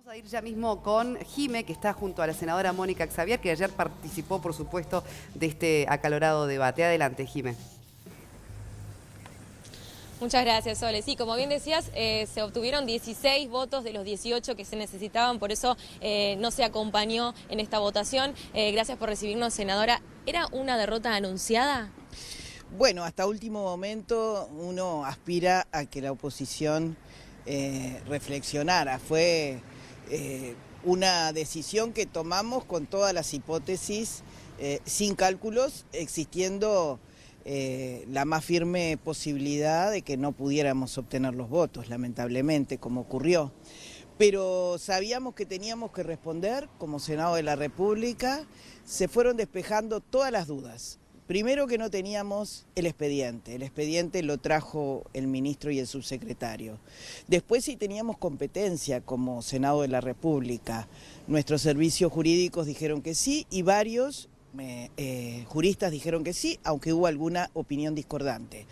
Vamos a ir ya mismo con Jime, que está junto a la senadora Mónica Xavier, que ayer participó, por supuesto, de este acalorado debate. Adelante, Jime. Muchas gracias, Sole. Sí, como bien decías, se obtuvieron 16 votos de los 18 que se necesitaban, por eso no se acompañó en esta votación. Gracias por recibirnos, senadora. ¿Era una derrota anunciada? Bueno, hasta último momento uno aspira a que la oposición reflexionara. Fue una decisión que tomamos con todas las hipótesis, sin cálculos, existiendo la más firme posibilidad de que no pudiéramos obtener los votos, lamentablemente, como ocurrió. Pero sabíamos que teníamos que responder como Senado de la República. Se fueron despejando todas las dudas. Primero, que no teníamos el expediente lo trajo el ministro y el subsecretario. Después, sí teníamos competencia como Senado de la República. Nuestros servicios jurídicos dijeron que sí y varios juristas dijeron que sí, aunque hubo alguna opinión discordante.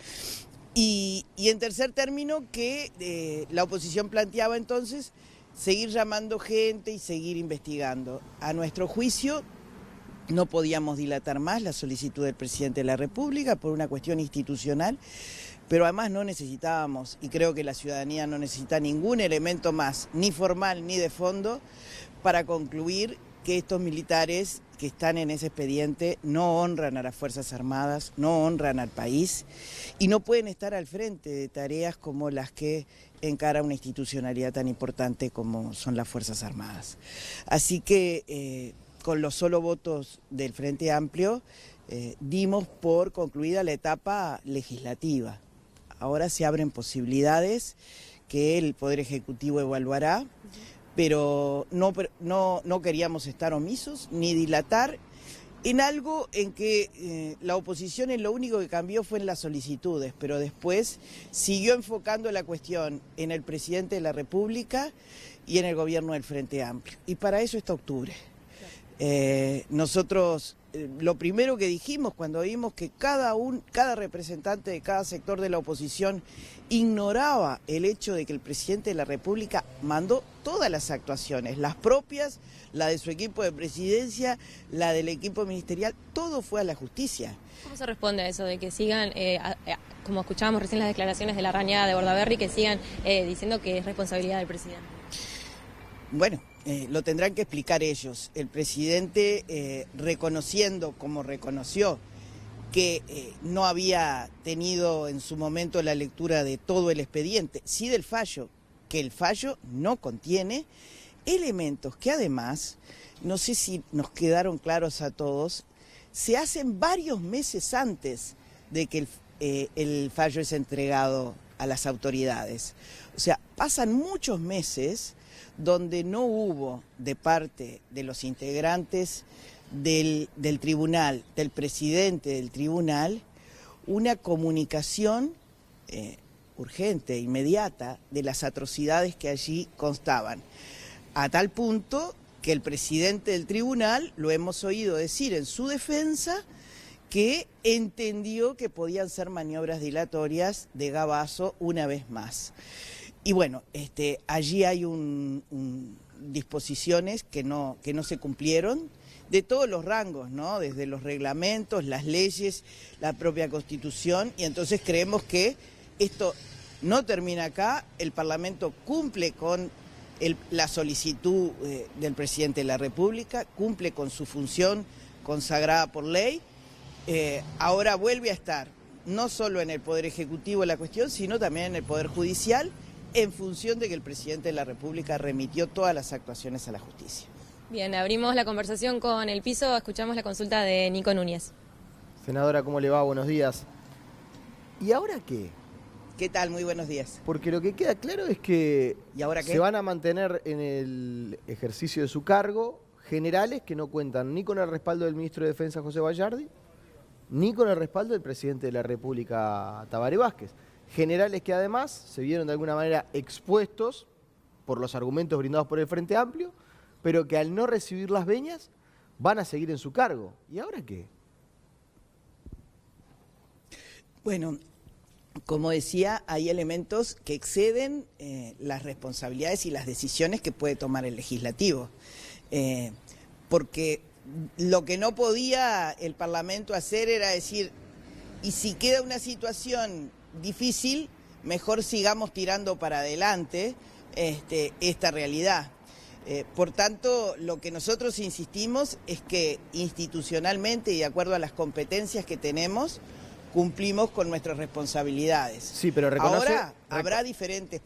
Y en tercer término, que la oposición planteaba entonces seguir llamando gente y seguir investigando. A nuestro juicio, no podíamos dilatar más la solicitud del presidente de la República por una cuestión institucional, pero además no necesitábamos, y creo que la ciudadanía no necesita ningún elemento más, ni formal ni de fondo, para concluir que estos militares que están en ese expediente no honran a las Fuerzas Armadas, no honran al país y no pueden estar al frente de tareas como las que encara una institucionalidad tan importante como son las Fuerzas Armadas. Así que con los solo votos del Frente Amplio dimos por concluida la etapa legislativa. Ahora se abren posibilidades que el Poder Ejecutivo evaluará, pero no queríamos estar omisos ni dilatar en algo en que la oposición en lo único que cambió fue en las solicitudes, pero después siguió enfocando la cuestión en el presidente de la República y en el gobierno del Frente Amplio. Y para eso está octubre. Nosotros lo primero que dijimos cuando vimos que cada representante de cada sector de la oposición ignoraba el hecho de que el presidente de la República mandó todas las actuaciones, las propias, la de su equipo de presidencia, la del equipo ministerial, todo fue a la justicia. ¿Cómo se responde a eso de que sigan, como escuchábamos recién las declaraciones de Larrañaga de Bordaberry, que sigan diciendo que es responsabilidad del presidente? Bueno, lo tendrán que explicar ellos. El presidente, reconociendo como reconoció que no había tenido en su momento la lectura de todo el expediente, sí del fallo, que el fallo no contiene elementos que además, no sé si nos quedaron claros a todos, se hacen varios meses antes de que el fallo es entregado a las autoridades. O sea, pasan muchos meses donde no hubo de parte de los integrantes del tribunal, del presidente del tribunal, una comunicación urgente, inmediata, de las atrocidades que allí constaban. A tal punto que el presidente del tribunal, lo hemos oído decir en su defensa, que entendió que podían ser maniobras dilatorias de Gabazo una vez más. Y bueno, allí hay disposiciones que no se cumplieron de todos los rangos, ¿no? Desde los reglamentos, las leyes, la propia Constitución, y entonces creemos que esto no termina acá. El Parlamento cumple con la solicitud del presidente de la República, cumple con su función consagrada por ley. Ahora vuelve a estar no solo en el Poder Ejecutivo la cuestión, sino también en el Poder Judicial, en función de que el presidente de la República remitió todas las actuaciones a la justicia. Bien, abrimos la conversación con el piso, escuchamos la consulta de Nico Núñez. Senadora, ¿cómo le va? Buenos días. ¿Y ahora qué? ¿Qué tal? Muy buenos días. Porque lo que queda claro es que ¿Y ahora qué? se van a mantener en el ejercicio de su cargo generales que no cuentan ni con el respaldo del ministro de Defensa, José Bayardi, ni con el respaldo del presidente de la República, Tabaré Vázquez. Generales que además se vieron de alguna manera expuestos por los argumentos brindados por el Frente Amplio, pero que al no recibir las veñas van a seguir en su cargo. ¿Y ahora qué? Bueno, como decía, hay elementos que exceden las responsabilidades y las decisiones que puede tomar el legislativo. Porque lo que no podía el Parlamento hacer era decir, y si queda una situación difícil, mejor sigamos tirando para adelante esta realidad. Por tanto, lo que nosotros insistimos es que institucionalmente y de acuerdo a las competencias que tenemos, cumplimos con nuestras responsabilidades. Sí, pero ahora habrá diferentes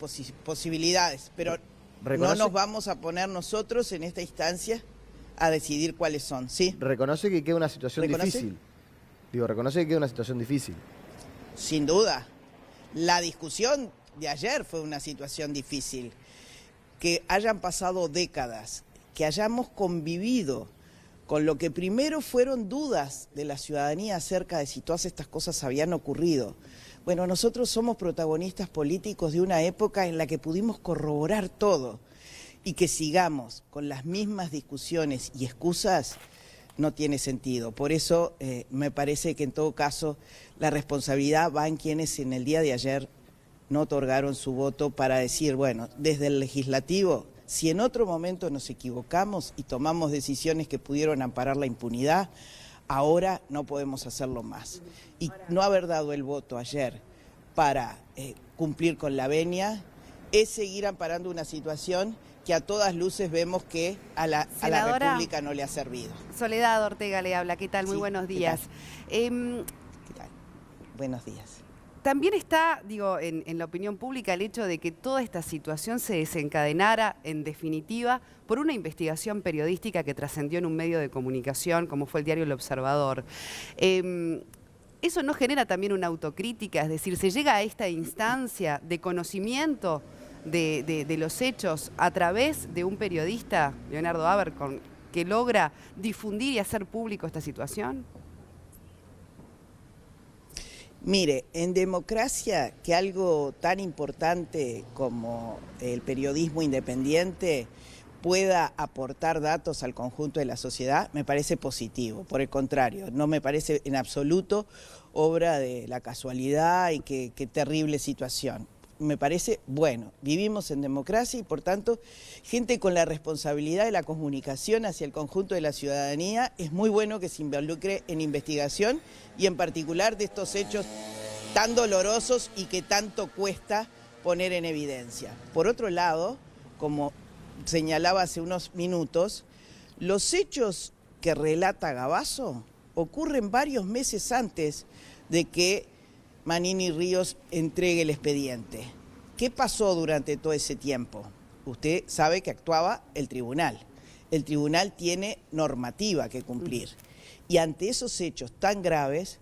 posibilidades, pero no nos vamos a poner nosotros en esta instancia a decidir cuáles son, ¿sí? Reconoce que queda una situación difícil. Digo, reconoce que queda una situación difícil. Sin duda. La discusión de ayer fue una situación difícil. Que hayan pasado décadas, que hayamos convivido con lo que primero fueron dudas de la ciudadanía acerca de si todas estas cosas habían ocurrido. Bueno, nosotros somos protagonistas políticos de una época en la que pudimos corroborar todo, y que sigamos con las mismas discusiones y excusas no tiene sentido. Por eso me parece que en todo caso la responsabilidad va en quienes en el día de ayer no otorgaron su voto para decir, bueno, desde el legislativo, si en otro momento nos equivocamos y tomamos decisiones que pudieron amparar la impunidad, ahora no podemos hacerlo más. Y no haber dado el voto ayer para cumplir con la venia es seguir amparando una situación que a todas luces vemos que a la República no le ha servido. Soledad Ortega le habla, ¿qué tal? Muy Sí, buenos días. ¿Qué tal? Buenos días. También está, digo, en la opinión pública el hecho de que toda esta situación se desencadenara, en definitiva, por una investigación periodística que trascendió en un medio de comunicación, como fue el diario El Observador. ¿Eso no genera también una autocrítica? Es decir, ¿se llega a esta instancia de conocimiento de los hechos a través de un periodista, Leonardo Abercorn, que logra difundir y hacer público esta situación? Mire, en democracia, que algo tan importante como el periodismo independiente pueda aportar datos al conjunto de la sociedad, me parece positivo. Por el contrario, no me parece en absoluto obra de la casualidad y qué terrible situación. Me parece bueno. Vivimos en democracia y, por tanto, gente con la responsabilidad de la comunicación hacia el conjunto de la ciudadanía, es muy bueno que se involucre en investigación y, en particular, de estos hechos tan dolorosos y que tanto cuesta poner en evidencia. Por otro lado, como señalaba hace unos minutos, los hechos que relata Gavazo ocurren varios meses antes de que Manini Ríos entregue el expediente. ¿Qué pasó durante todo ese tiempo? Usted sabe que actuaba el tribunal. El tribunal tiene normativa que cumplir. Y ante esos hechos tan graves,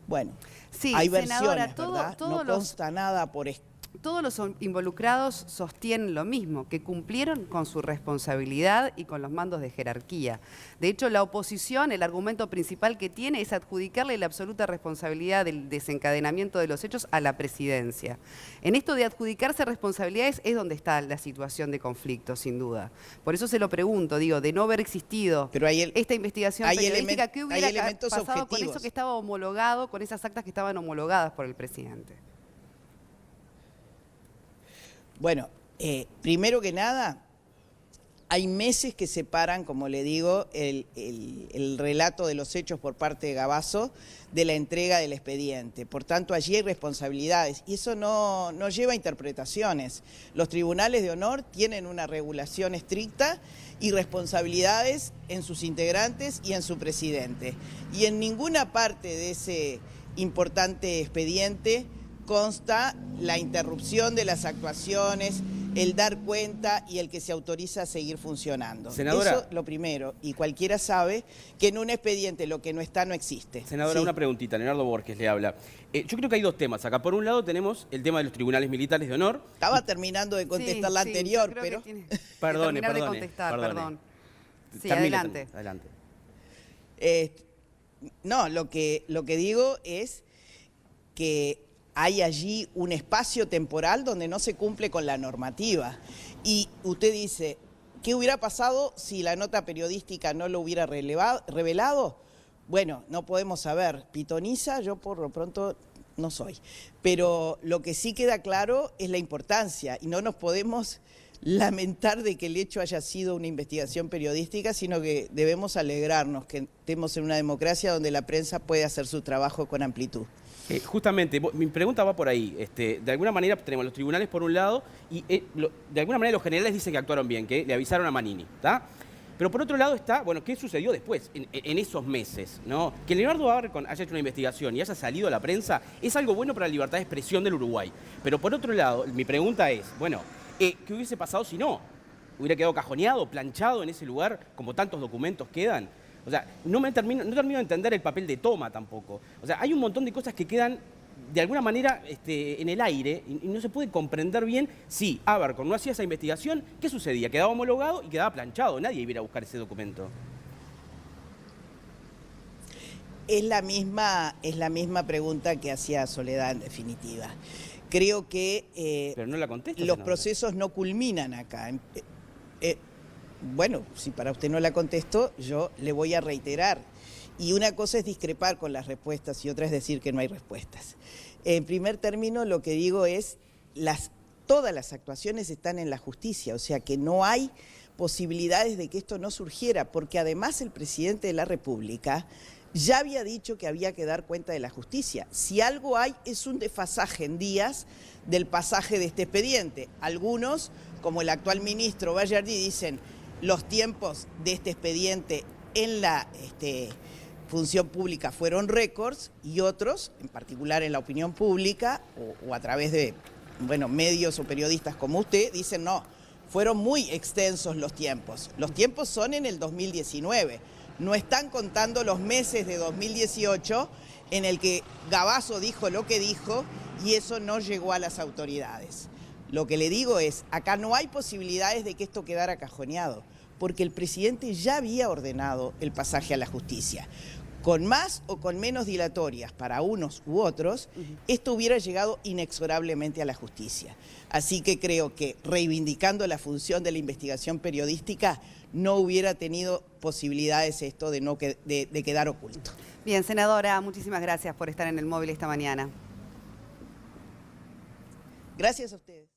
bueno, sí, hay versiones, ¿verdad? No consta nada por escrito. Todos los involucrados sostienen lo mismo, que cumplieron con su responsabilidad y con los mandos de jerarquía. De hecho, la oposición, el argumento principal que tiene es adjudicarle la absoluta responsabilidad del desencadenamiento de los hechos a la presidencia. En esto de adjudicarse responsabilidades es donde está la situación de conflicto, sin duda. Por eso se lo pregunto, digo, de no haber existido esta investigación periodística, ¿qué hubiera pasado con eso que estaba homologado, con esas actas que estaban homologadas por el presidente? Bueno, primero que nada, hay meses que separan, como le digo, el relato de los hechos por parte de Gavazo de la entrega del expediente. Por tanto, allí hay responsabilidades y eso no lleva a interpretaciones. Los tribunales de honor tienen una regulación estricta y responsabilidades en sus integrantes y en su presidente. Y en ninguna parte de ese importante expediente consta la interrupción de las actuaciones, el dar cuenta y el que se autoriza a seguir funcionando. Senadora, eso lo primero, y cualquiera sabe que en un expediente lo que no está no existe. Senadora, sí. Una preguntita, Leonardo Borges le habla. Yo creo que hay dos temas acá. Por un lado tenemos el tema de los tribunales militares de honor. Estaba terminando de contestar la anterior, pero... Perdone. Perdón. Sí, adelante. No, lo que digo es que hay allí un espacio temporal donde no se cumple con la normativa. Y usted dice, ¿qué hubiera pasado si la nota periodística no lo hubiera revelado? Bueno, no podemos saber. Pitoniza, yo por lo pronto no soy. Pero lo que sí queda claro es la importancia y no nos podemos lamentar de que el hecho haya sido una investigación periodística, sino que debemos alegrarnos que estemos en una democracia donde la prensa puede hacer su trabajo con amplitud. Justamente, mi pregunta va por ahí. De alguna manera tenemos los tribunales por un lado y de alguna manera los generales dicen que actuaron bien, que le avisaron a Manini, ¿está? Pero por otro lado está, bueno, ¿qué sucedió después, en esos meses? ¿No? Que Leonardo Abercon haya hecho una investigación y haya salido a la prensa es algo bueno para la libertad de expresión del Uruguay. Pero por otro lado, mi pregunta es, bueno, ¿qué hubiese pasado si no? ¿Hubiera quedado cajoneado, planchado en ese lugar, como tantos documentos quedan? O sea, no termino de entender el papel de Toma tampoco. O sea, hay un montón de cosas que quedan de alguna manera en el aire y no se puede comprender bien si Abercon no hacía esa investigación, ¿qué sucedía? Quedaba homologado y quedaba planchado, nadie iba a buscar ese documento. Es la misma pregunta que hacía Soledad en definitiva. Creo que Pero no la contesta, los senadora. procesos no culminan acá. Bueno, si para usted no la contesto, yo le voy a reiterar. Y una cosa es discrepar con las respuestas y otra es decir que no hay respuestas. En primer término, lo que digo es, todas las actuaciones están en la justicia, o sea que no hay posibilidades de que esto no surgiera, porque además el presidente de la República ya había dicho que había que dar cuenta de la justicia. Si algo hay, es un desfasaje en días del pasaje de este expediente. Algunos, como el actual ministro Bayardi, dicen los tiempos de este expediente en la función pública fueron récords y otros, en particular en la opinión pública o a través de medios o periodistas como usted, dicen no, fueron muy extensos los tiempos. Los tiempos son en el 2019. No están contando los meses de 2018 en el que Gavazo dijo lo que dijo y eso no llegó a las autoridades. Lo que le digo es, acá no hay posibilidades de que esto quedara cajoneado, porque el presidente ya había ordenado el pasaje a la justicia. Con más o con menos dilatorias para unos u otros, esto hubiera llegado inexorablemente a la justicia. Así que creo que reivindicando la función de la investigación periodística, no hubiera tenido posibilidades esto de quedar oculto. Bien, senadora, muchísimas gracias por estar en el móvil esta mañana. Gracias a ustedes.